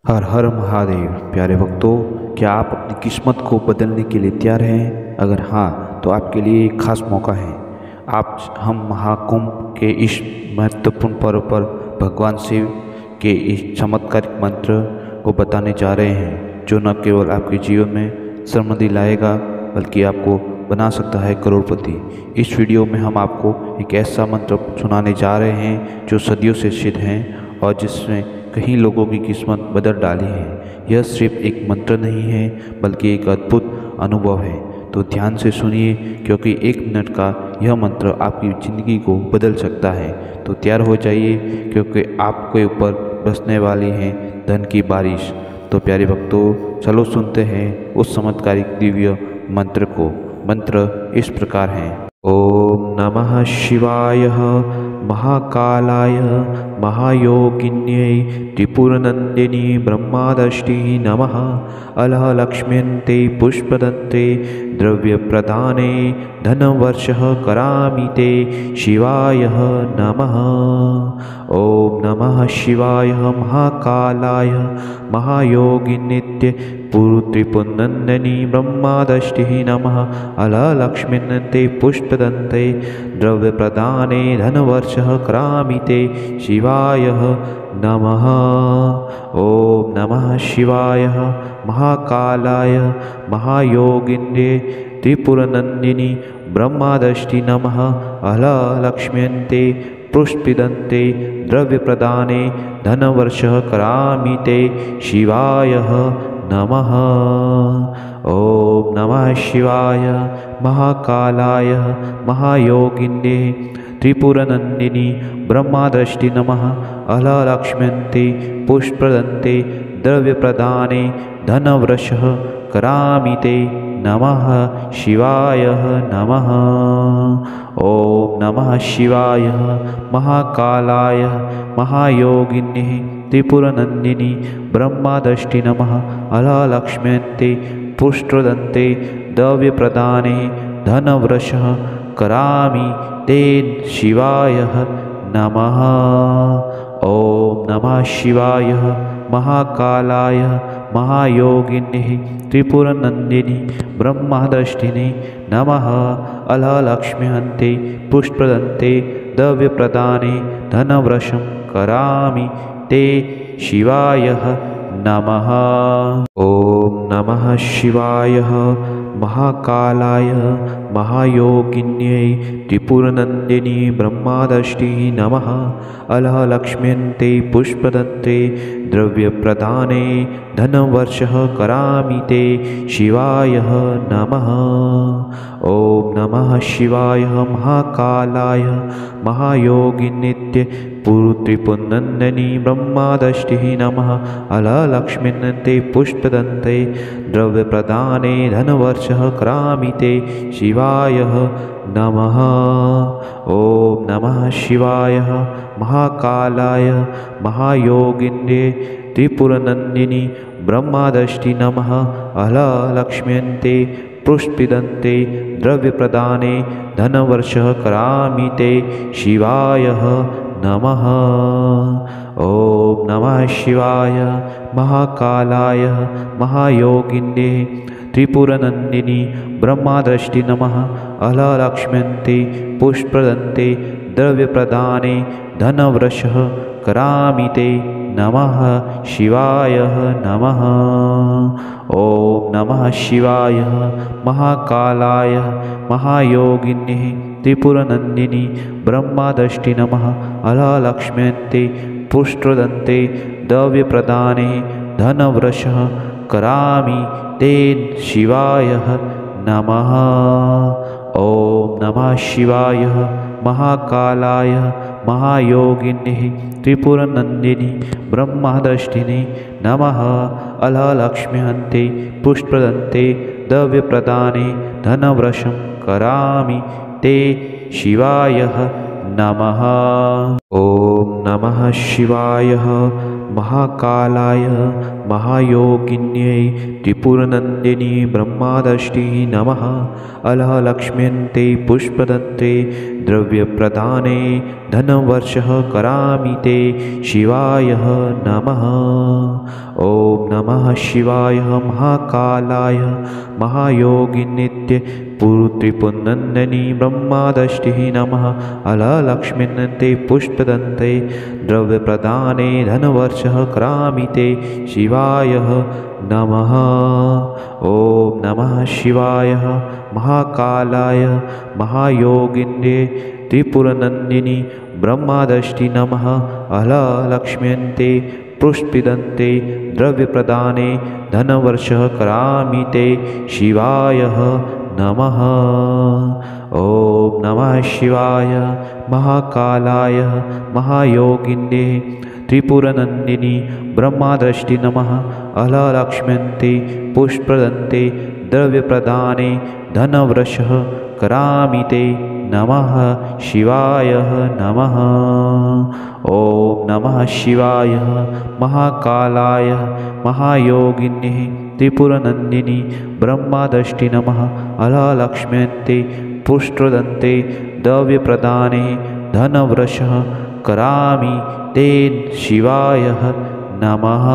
हर हर महादेव। प्यारे भक्तों, क्या आप अपनी किस्मत को बदलने के लिए तैयार हैं? अगर हाँ, तो आपके लिए एक खास मौका है। हम महाकुंभ के इस महत्वपूर्ण पर्व पर भगवान शिव के इस चमत्कारिक मंत्र को बताने जा रहे हैं, जो न केवल आपके जीवन में समृद्धि लाएगा बल्कि आपको बना सकता है करोड़पति। इस वीडियो में हम आपको एक ऐसा मंत्र सुनाने जा रहे हैं जो सदियों से सिद्ध है और जिसने कई लोगों की किस्मत बदल डाली है। यह सिर्फ एक मंत्र नहीं है बल्कि एक अद्भुत अनुभव है। तो ध्यान से सुनिए, क्योंकि 1 मिनट का यह मंत्र आपकी ज़िंदगी को बदल सकता है। तो तैयार हो जाइए, क्योंकि आपके ऊपर बरसने वाली है धन की बारिश। तो प्यारे भक्तों, चलो सुनते हैं उस चमत्कारिक दिव्य मंत्र को। मंत्र इस प्रकार है। ओम नमः शिवाय महाकालाय महायोगिन्यै त्रिपुरनन्दिनी ब्रह्मादष्टि नमः अलहलक्ष्म्यन्ते पुष्पदन्ते द्रव्यप्रदाने धनवर्षः करामि ते शिवाय नमः। ओम नमः शिवाय महाकालाय महायोगिनित्य त्रिपुरनन्दिनी ब्रह्मादष्टि नमः अललक्ष्म्यन्ते पुष्पदन्ते द्रव्यप्रदाने धनवर्षः करामि ते शिवाय नमः। ओम नमः शिवाय महाकालाय महायोगिन्ये त्रिपुरनन्दिनी ब्रह्मादष्टि नमः अललक्ष्म्यन्ते पुष्पदन्ते द्रव्यप्रदाने धनवर्षः करामि ते शिवाय नमः। ओम नमः शिवाय महाकालाय महायोगिन्ये त्रिपुरनन्दिनी ब्रह्मादष्टि नमः अललक्ष्म्यन्ते पुष्पदन्ते द्रव्यप्रदाने धनवर्षः करामि ते नमः शिवाय नमः। ओम नमः शिवाय महाकालाय महायोगिन्ये त्रिपुरनन्दिनी ब्रह्मादष्टि नमः अललक्ष्म्यन्ते पुष्पदन्ते द्रव्यप्रदाने धनवर्षः करामि ते शिवाय नमः। ओम नमः शिवाय महाकालाय महायोगिन्ये त्रिपुरनन्दिनी ब्रह्मादष्टिने नमः अललक्ष्म्यन्ते पुष्पदन्ते द्रव्यप्रदाने धनवर्षं करामि ते शिवाय नमः। ओम नमः शिवाय महाकालाय महायोगिन्ये त्रिपुरनन्दिनी ब्रह्मादष्टि नमः अललक्ष्म्यन्ते पुष्पदन्ते द्रव्यप्रदाने धनवर्षः करामि ते शिवाय नमः। ओम नमः शिवाय महाकालाय महायोगिनित्य त्रिपुरनन्दिनी ब्रह्मादष्टि नमः अललक्ष्म्यन्ते पुष्पदन्ते द्रव्यप्रदाने धनवर्षः करामि ते शिवाय नमः। ओम नमः शिवाय महाकालाय महायोगिन्ये त्रिपुरनन्दिनी ब्रह्मादष्टि नमः अललक्ष्म्यन्ते पुष्पदन्ते द्रव्यप्रदाने धनवर्षः करामि ते शिवाय नमः। ओम नमः शिवाय महाकालाय महायोगिन्ये त्रिपुरनन्दिनी ब्रह्मादष्टि नमः अललक्ष्म्यन्ते पुष्पदन्ते द्रव्यप्रदाने धनवर्षः करामि ते नमः शिवाय नमः। ओम नमः शिवाय महाकालाय महायोगिन्ये त्रिपुरनन्दिनी ब्रह्मादष्टि नमः अललक्ष्म्यन्ते पुष्पदन्ते द्रव्यप्रदाने धनवर्षः करामि ते शिवाय नमः। ओम नमः शिवाय महाकालाय महायोगिन्ये त्रिपुरनन्दिनी ब्रह्मादष्टिने नमः अललक्ष्म्यन्ते पुष्पदन्ते द्रव्यप्रदाने धनवर्षं करामि ते शिवाय नमः। ओम नमः शिवाय महाकालाय महायोगिन्यै त्रिपुरनन्दिनी ब्रह्मादष्टि नमः अललक्ष्म्यन्ते पुष्पदन्ते द्रव्यप्रदाने धनवर्षः करामि ते शिवाय नमः। ॐ नमः शिवाय महाकालाय महायोगिनित्य त्रिपुरनन्दिनी ब्रह्मादष्टि नमः अललक्ष्म्यन्ते पुष्पदन्ते द्रव्यप्रदाने धनवर्षः करामि ते शिवाय नमः। ॐ नमः शिवाय महाकालाय महायोगिन्ये त्रिपुरनन्दिनी ब्रह्मादष्टि नमः अललक्ष्म्यन्ते पुष्पदन्ते द्रव्यप्रदाने धनवर्षः करामि ते शिवाय नमः। ॐ नमः शिवाय महाकालाय महायोगिन्ये त्रिपुरनन्दिनी ब्रह्मादष्टि नमः अललक्ष्म्यन्ते पुष्पदन्ते द्रव्यप्रदाने धनवर्षः करामि ते नमः शिवाय नमः। ॐ नमः शिवाय महाकालाय महायोगिन्ये त्रिपुरनन्दिनी ब्रह्मादष्टि नमः अललक्ष्म्यन्ते पुष्पदन्ते द्रव्यप्रदाने धनवर्षः करामि ते शिवाय नमः।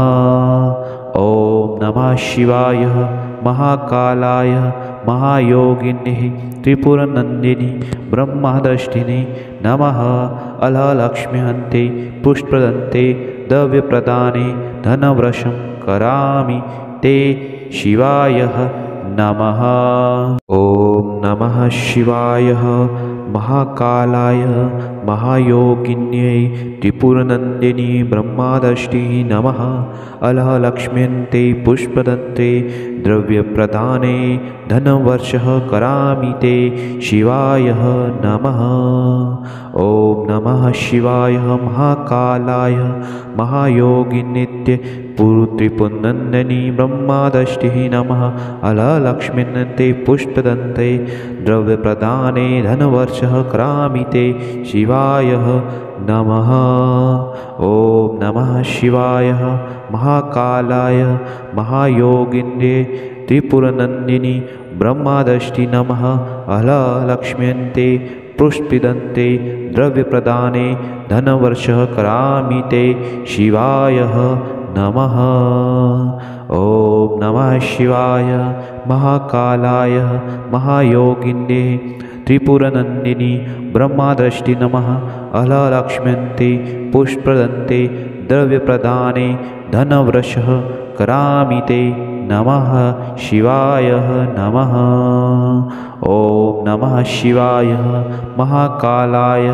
ॐ नमः शिवाय महाकालाय महायोगिन्ये त्रिपुरनन्दिनी ब्रह्मादष्टिने नमः अललक्ष्म्यन्ते पुष्पदन्ते द्रव्यप्रदाने धनवर्षं करामि ते शिवाय नमः। ॐ नमः शिवाय महाकालाय महायोगिन्यै त्रिपुरनन्दिनी ब्रह्मादष्टि नमः अललक्ष्म्यन्ते पुष्पदन्ते द्रव्यप्रदाने धनवर्षः करामि ते शिवाय नमः। ॐ नमः शिवाय महाकालाय महायोगिनित्य त्रिपुरनन्दिनी ब्रह्मादष्टि नमः अललक्ष्म्यन्ते पुष्पदन्ते द्रव्यप्रदाने धनवर्षः करामि ते शिवाय नमः। ॐ नमः शिवाय महाकालाय महायोगिन्ये त्रिपुरनन्दिनी ब्रह्मादष्टि नमः अललक्ष्म्यन्ते पुष्पदन्ते द्रव्यप्रदाने धनवर्षः करामि ते शिवाय नमः। ॐ नमः शिवाय महाकालाय महायोगिन्ये त्रिपुरनन्दिनी ब्रह्मादष्टि नमः अललक्ष्म्यन्ते पुष्पदन्ते द्रव्यप्रदाने धनवर्षः करामि ते नमः शिवाय नमः। ॐ नमः शिवाय महाकालाय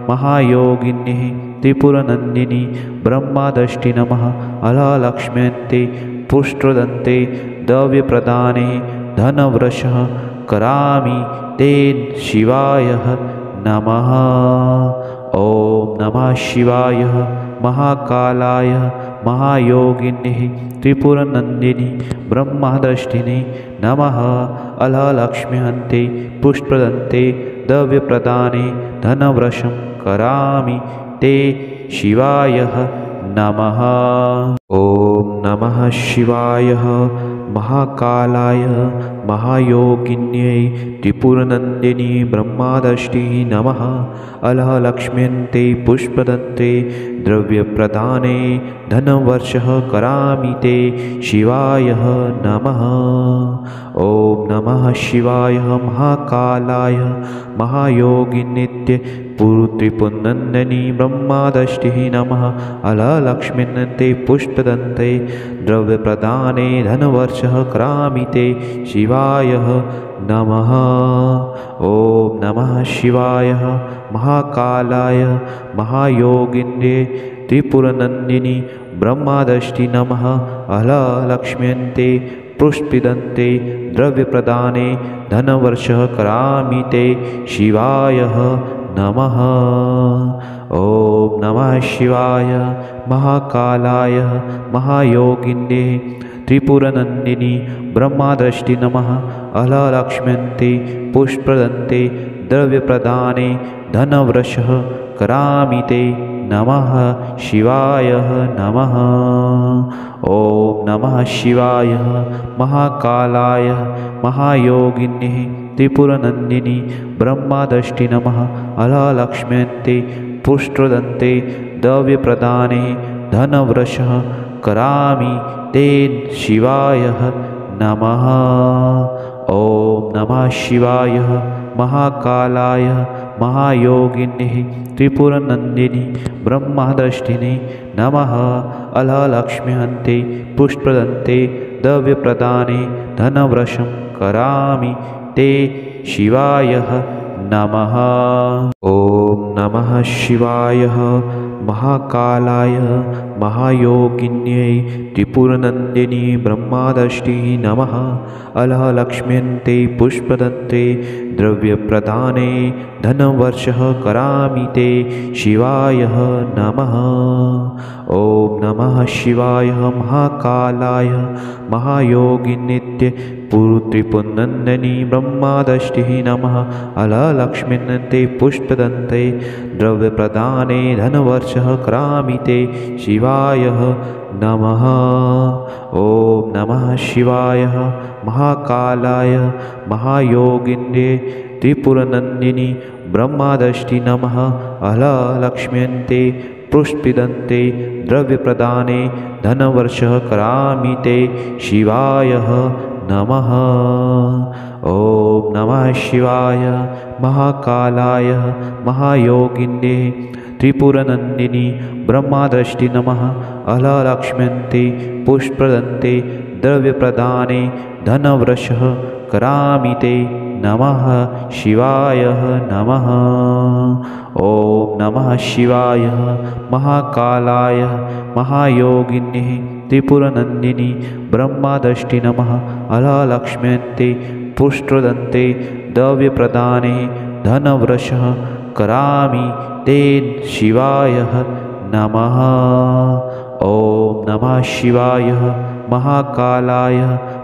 महायोगिन्ये त्रिपुरनन्दिनी ब्रह्मादष्टि नमः अललक्ष्म्यन्ते पुष्पदन्ते द्रव्यप्रदाने धनवर्षः करामि ते शिवाय नमः। ॐ नमः शिवाय महाकालाय महायोगिन्ये त्रिपुरनन्दिनी ब्रह्मादष्टिने नमः अललक्ष्म्यन्ते पुष्पदन्ते द्रव्यप्रदाने धनवर्षं करामि ते शिवाय नमः। ॐ नमः शिवाय महाकालाय महायोगिन्यै त्रिपुरनन्दिनी ब्रह्मादष्टि नमः अललक्ष्म्यन्ते पुष्पदन्ते द्रव्यप्रदाने धनवर्षः करामि ते शिवाय नमः। ॐ नमः शिवाय महाकालाय महायोगिनित्य त्रिपुरनन्दिनी ब्रह्मादष्टि नमः अललक्ष्म्यन्ते पुष्पदन्ते द्रव्यप्रदाने धनवर्षः करामि ते शिवाय नमः। ॐ नमः शिवाय महाकालाय महायोगिन्ये त्रिपुरनन्दिनी ब्रह्मादष्टि नमः अललक्ष्म्यन्ते पुष्पदन्ते द्रव्यप्रदाने धनवर्षः करामि ते शिवाय नमः। ॐ नमः शिवाय महाकालाय महायोगिन्ये त्रिपुरनन्दिनी ब्रह्मादष्टि नमः अललक्ष्म्यन्ते पुष्पदन्ते द्रव्यप्रदाने धनवर्षः करामि ते नमः शिवाय नमः। ॐ नमः शिवाय महाकालाय महायोगिन्ये त्रिपुरनन्दिनी ब्रह्मादष्टि नमः अललक्ष्म्यन्ते पुष्ट्रदन्ते द्रव्यप्रदाने धनवृषः करामि ते शिवाय नमः। ॐ नमः शिवाय महाकालाय महायोगिन्ये त्रिपुरनन्दिनी ब्रह्मादष्टिने नमः अललक्ष्म्यन्ते पुष्ट्रदन्ते द्रव्यप्रदाने धनवृषं करामि ते शिवाय नमः। ॐ नमः शिवाय महाकालाय महायोगिन्ये त्रिपुरनन्दिनी ब्रह्मादष्टि नमः अललक्ष्म्यन्ते पुष्पदन्ते द्रव्यप्रदाने धनवर्षः करामि ते शिवाय नमः। ॐ नमः शिवाय महाकालाय महायोगिन्ये त्रिपुरनन्दिनी ब्रह्मादष्टि नमः अललक्ष्म्यन्ते पुष्पदन्ते द्रव्यप्रदाने धनवर्षः करामि ते शिवाय नमः। ॐ नमः शिवाय महाकालाय महायोगिन्ये त्रिपुरनन्दिनी ब्रह्मादष्टि नमः अललक्ष्म्यन्ते पुष्पिदन्ते द्रव्यप्रदाने धनवर्षः करामि ते शिवाय नमः। ॐ नमः शिवाय महाकालाय महायोगिन्ये त्रिपुरनन्दिनी ब्रह्मादष्टि नमः अललक्ष्म्यन्ते पुष्पदन्ते द्रव्यप्रदाने धनवृषः करामि ते नमः शिवाय नमः। ॐ नमः शिवाय महाकालाय महायोगिन्ये त्रिपुरनन्दिनी ब्रह्मादष्टि नमः अललक्ष्म्यन्ते पुष्ट्रदन्ते द्रव्यप्रदाने धनवृषः करामि ते शिवाय नमः। ॐ नमः शिवाय महाकालाय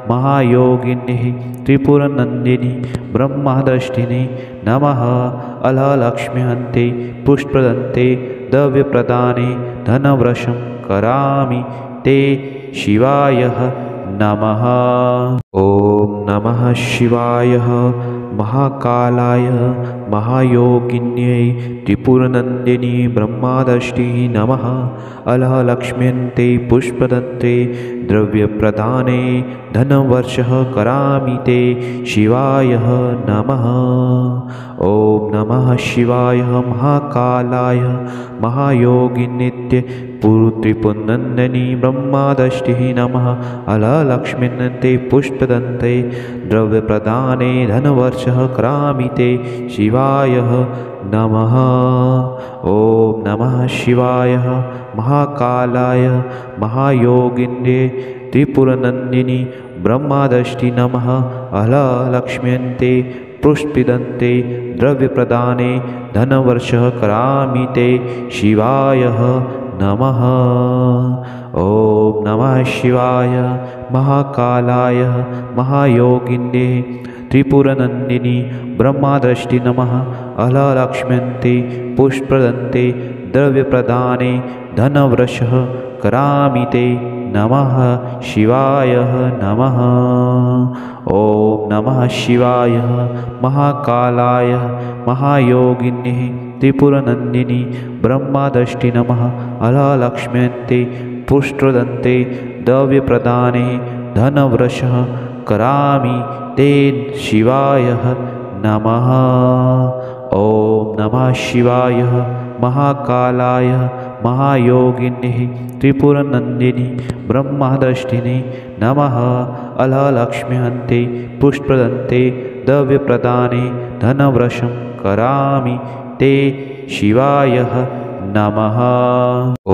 महायोगिन्ये त्रिपुरनन्दिनी ब्रह्मादष्टिने नमः अललक्ष्म्यन्ते पुष्पदन्ते द्रव्यप्रदाने धनवृषं करामि ते शिवाय नमः। ॐ नमः शिवाय महाकालाय महायोगिन्ये त्रिपुरनन्दिनी ब्रह्मादष्टि नमः अललक्ष्म्यन्ते पुष्पदन्ते द्रव्यप्रदाने धनवर्षः करामि ते शिवाय नमः। ॐ नमः शिवाय महाकालाय महायोगिन्ये त्रिपुरनन्दिनी ब्रह्मादष्टि नमः अललक्ष्म्यन्ते पुष्पदन्ते द्रव्यप्रदाने धनवर्षः करामि ते शिवाय नमः। ॐ नमः शिवाय महाकालाय महायोगिन्ये त्रिपुरनन्दिनी ब्रह्मादष्टि नमः अललक्ष्म्यन्ते पुष्पिदन्ते द्रव्यप्रदाने धनवर्षः करामि ते शिवाय नमः। ॐ नमः शिवाय महाकालाय महायोगिन्ये त्रिपुरनन्दिनी ब्रह्मादष्टि नमः अललक्ष्म्यन्ते पुष्पदन्ते द्रव्यप्रदाने धनवृषः करामि ते नमः शिवाय नमः। ॐ नमः शिवाय महाकालाय महायोगिन्ये त्रिपुरनन्दिनी ब्रह्मादष्टि नमः अललक्ष्म्यन्ते पुष्ट्रदन्ते द्रव्यप्रदाने धनवृषः करामि ते शिवाय नमः। ॐ नमः शिवाय महाकालाय महायोगिन्ये त्रिपुरनन्दिनी ब्रह्मादष्टिने नमः अललक्ष्म्यन्ते पुष्पदन्ते द्रव्यप्रदाने धनवृषं करामि ते शिवाय नमः।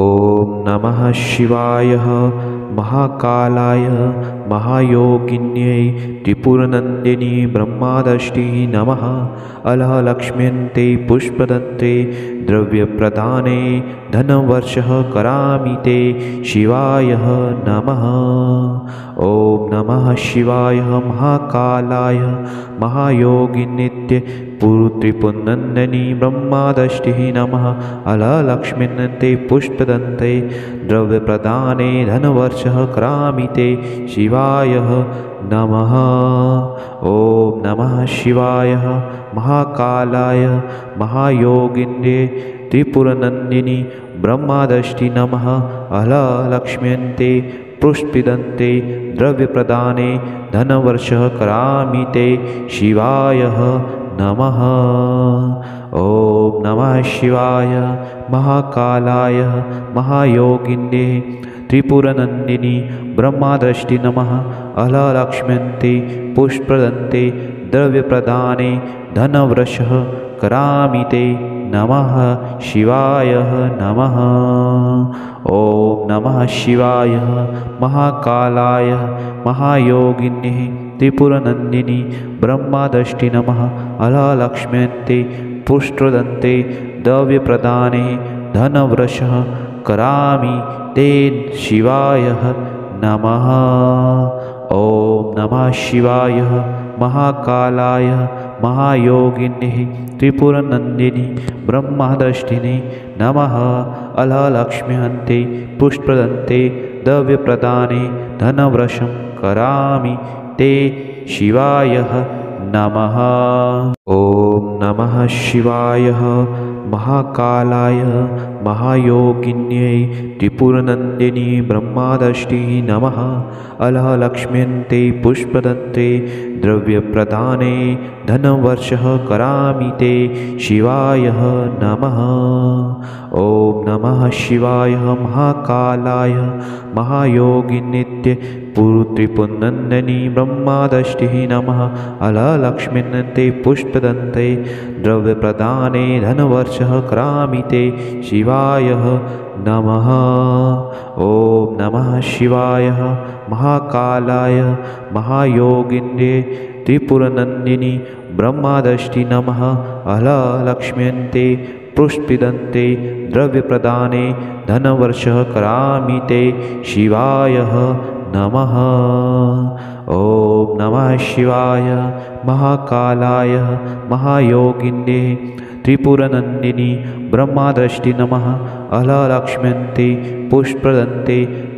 ॐ नमः शिवाय महाकालाय महायोगिन्ये त्रिपुरनन्दिनी ब्रह्मादष्टि नमः अललक्ष्म्यन्ते पुष्पदन्ते द्रव्यप्रदाने धनवर्षः करामि ते शिवाय नमः। ॐ नमः शिवाय महाकालाय महायोगिनित्य पुरुत्रिपुनन्दनी ब्रह्मादष्टिः नमः। अललक्ष्मीनन्ते पुष्पदन्ते द्रव्यप्रदाने धनवर्षः करामि ते शिवाय नमः। ॐ नमः शिवाय महाकालाय महायोगिन्ये त्रिपुरनन्दिनी ब्रह्मादष्टि नमः। अललक्ष्म्यन्ते पुष्पिदन्ते द्रव्यप्रदाने धनवर्षः करामि ते शिवाय नमः। ॐ नमः शिवाय महाकालाय महायोगिन्ये त्रिपुरनन्दिनी ब्रह्मादष्टि नमः। अललक्ष्म्यन्ते पुष्पदन्ते द्रव्यप्रदाने धनवर्षः करामि ते नमः शिवाय नमः। ॐ नमः शिवाय महाकालाय महायोगिन्ये त्रिपुरनन्दिनी ब्रह्मादष्टि नमः। अललक्ष्म्यन्ते पुष्पदन्ते द्रव्यप्रदाने धनवर्षः करामि ते शिवाय नमः। ॐ नमः शिवाय महाकालाय महायोगिन्ये त्रिपुरनन्दिनी ब्रह्मादष्टिने नमः। अललक्ष्म्यन्ते पुष्पदन्ते द्रव्यप्रदाने धनवर्षं करामि ते शिवाय नमः। ॐ नमः शिवाय महाकालाय महायोगिन्ये त्रिपुरनन्दिनी ब्रह्मादष्टिः नमः। अललक्ष्म्यन्ते पुष्पदन्ते द्रव्यप्रदाने धनवर्षः करामि ते शिवाय नमः। ॐ नमः शिवाय महाकालाय महायोगिनित्य पुरुत्रिपुनन्दनी ब्रह्मादष्टिः नमः। अललक्ष्म्यन्ते पुष्पदन्ते द्रव्यप्रदाने धनवर्षः करामि ते शिवाय नमः। ॐ नमः शिवाय महाकालाय महायोगिन्ये त्रिपुरनन्दिनी ब्रह्मादष्टि नमः। अललक्ष्म्यन्ते पुष्पिदन्ते द्रव्यप्रदाने धनवर्षः करामि ते शिवाय नमः। ॐ नमः शिवाय महाकालाय महायोगिन्ये त्रिपुरनन्दिनी ब्रह्मादष्टि नमः। अललक्ष्म्यन्ते पुष्पदन्ते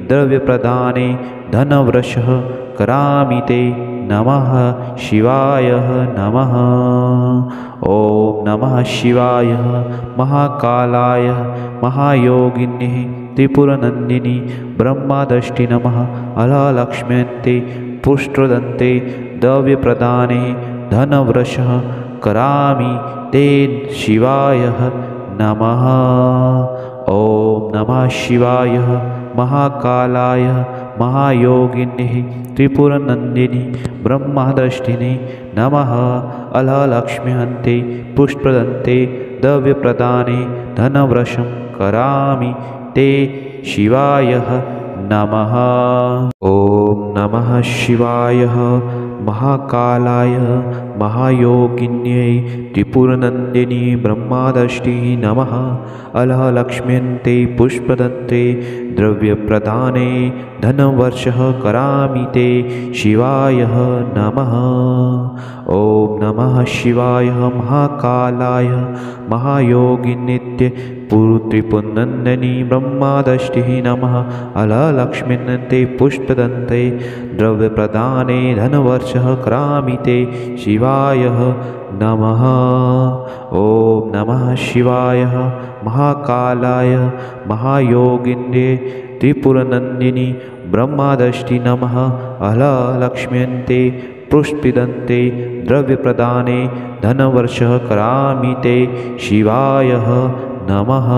द्रव्यप्रदाने धनवर्षः करामि ते नमः शिवाय नमः। ॐ नमः शिवाय महाकालाय महायोगिन्ये त्रिपुरनन्दिनी ब्रह्मादष्टि नमः। अललक्ष्म्यन्ते पुष्पदन्ते द्रव्यप्रदाने धनवर्षः करामि ते शिवाय नमः। ॐ नमः शिवाय महाकालाय महायोगिन्ये त्रिपुरनन्दिनी ब्रह्मादष्टिने नमः। अललक्ष्म्यन्ते पुष्पदन्ते द्रव्यप्रदाने धनवर्षं करामि ते शिवाय नमः। ॐ नमः शिवाय महाकालाय महायोगिन्ये त्रिपुरनन्दिनी ब्रह्मादष्टिः नमः। अललक्ष्म्यन्ते पुष्पदन्ते द्रव्यप्रदाने धनवर्षः करामि ते शिवाय नमः। ॐ नमः शिवाय महाकालाय महायोगिनित्य पुरुत्रिपुनन्दनी ब्रह्मादष्टिः नमः। अललक्ष्म्यन्ते पुष्पदन्ते द्रव्यप्रदाने धनवर्षः करामि ते शिवाय नमः। ॐ नमः शिवाय महाकालाय महायोगिन्ये त्रिपुरनन्दिनी ब्रह्मादष्टि नमः। अललक्ष्म्यन्ते पुष्पिदन्ते द्रव्यप्रदाने धनवर्षः करामि ते शिवाय नमः।